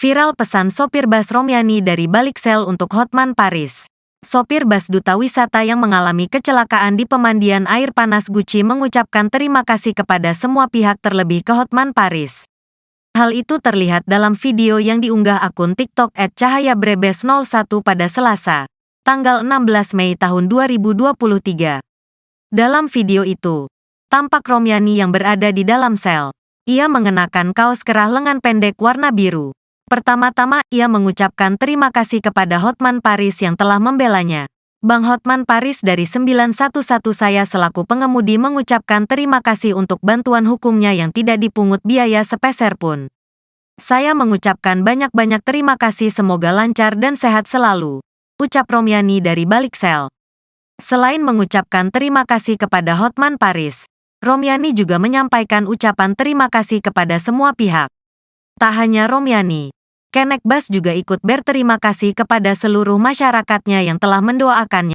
Viral pesan sopir bus Romyani dari balik sel untuk Hotman Paris. Sopir bus duta wisata yang mengalami kecelakaan di pemandian air panas Gucci mengucapkan terima kasih kepada semua pihak terlebih ke Hotman Paris. Hal itu terlihat dalam video yang diunggah akun TikTok @cahayabrebes01 pada Selasa, tanggal 16 Mei tahun 2023. Dalam video itu, tampak Romyani yang berada di dalam sel. Ia mengenakan kaos kerah lengan pendek warna biru. Pertama-tama, ia mengucapkan terima kasih kepada Hotman Paris yang telah membelanya. Bang Hotman Paris dari 911 saya selaku pengemudi mengucapkan terima kasih untuk bantuan hukumnya yang tidak dipungut biaya sepeser pun. Saya mengucapkan banyak-banyak terima kasih, semoga lancar dan sehat selalu, ucap Romyani dari balik sel. Selain mengucapkan terima kasih kepada Hotman Paris, Romyani juga menyampaikan ucapan terima kasih kepada semua pihak. Tak hanya Romyani, Kenek Bus juga ikut berterima kasih kepada seluruh masyarakatnya yang telah mendoakannya.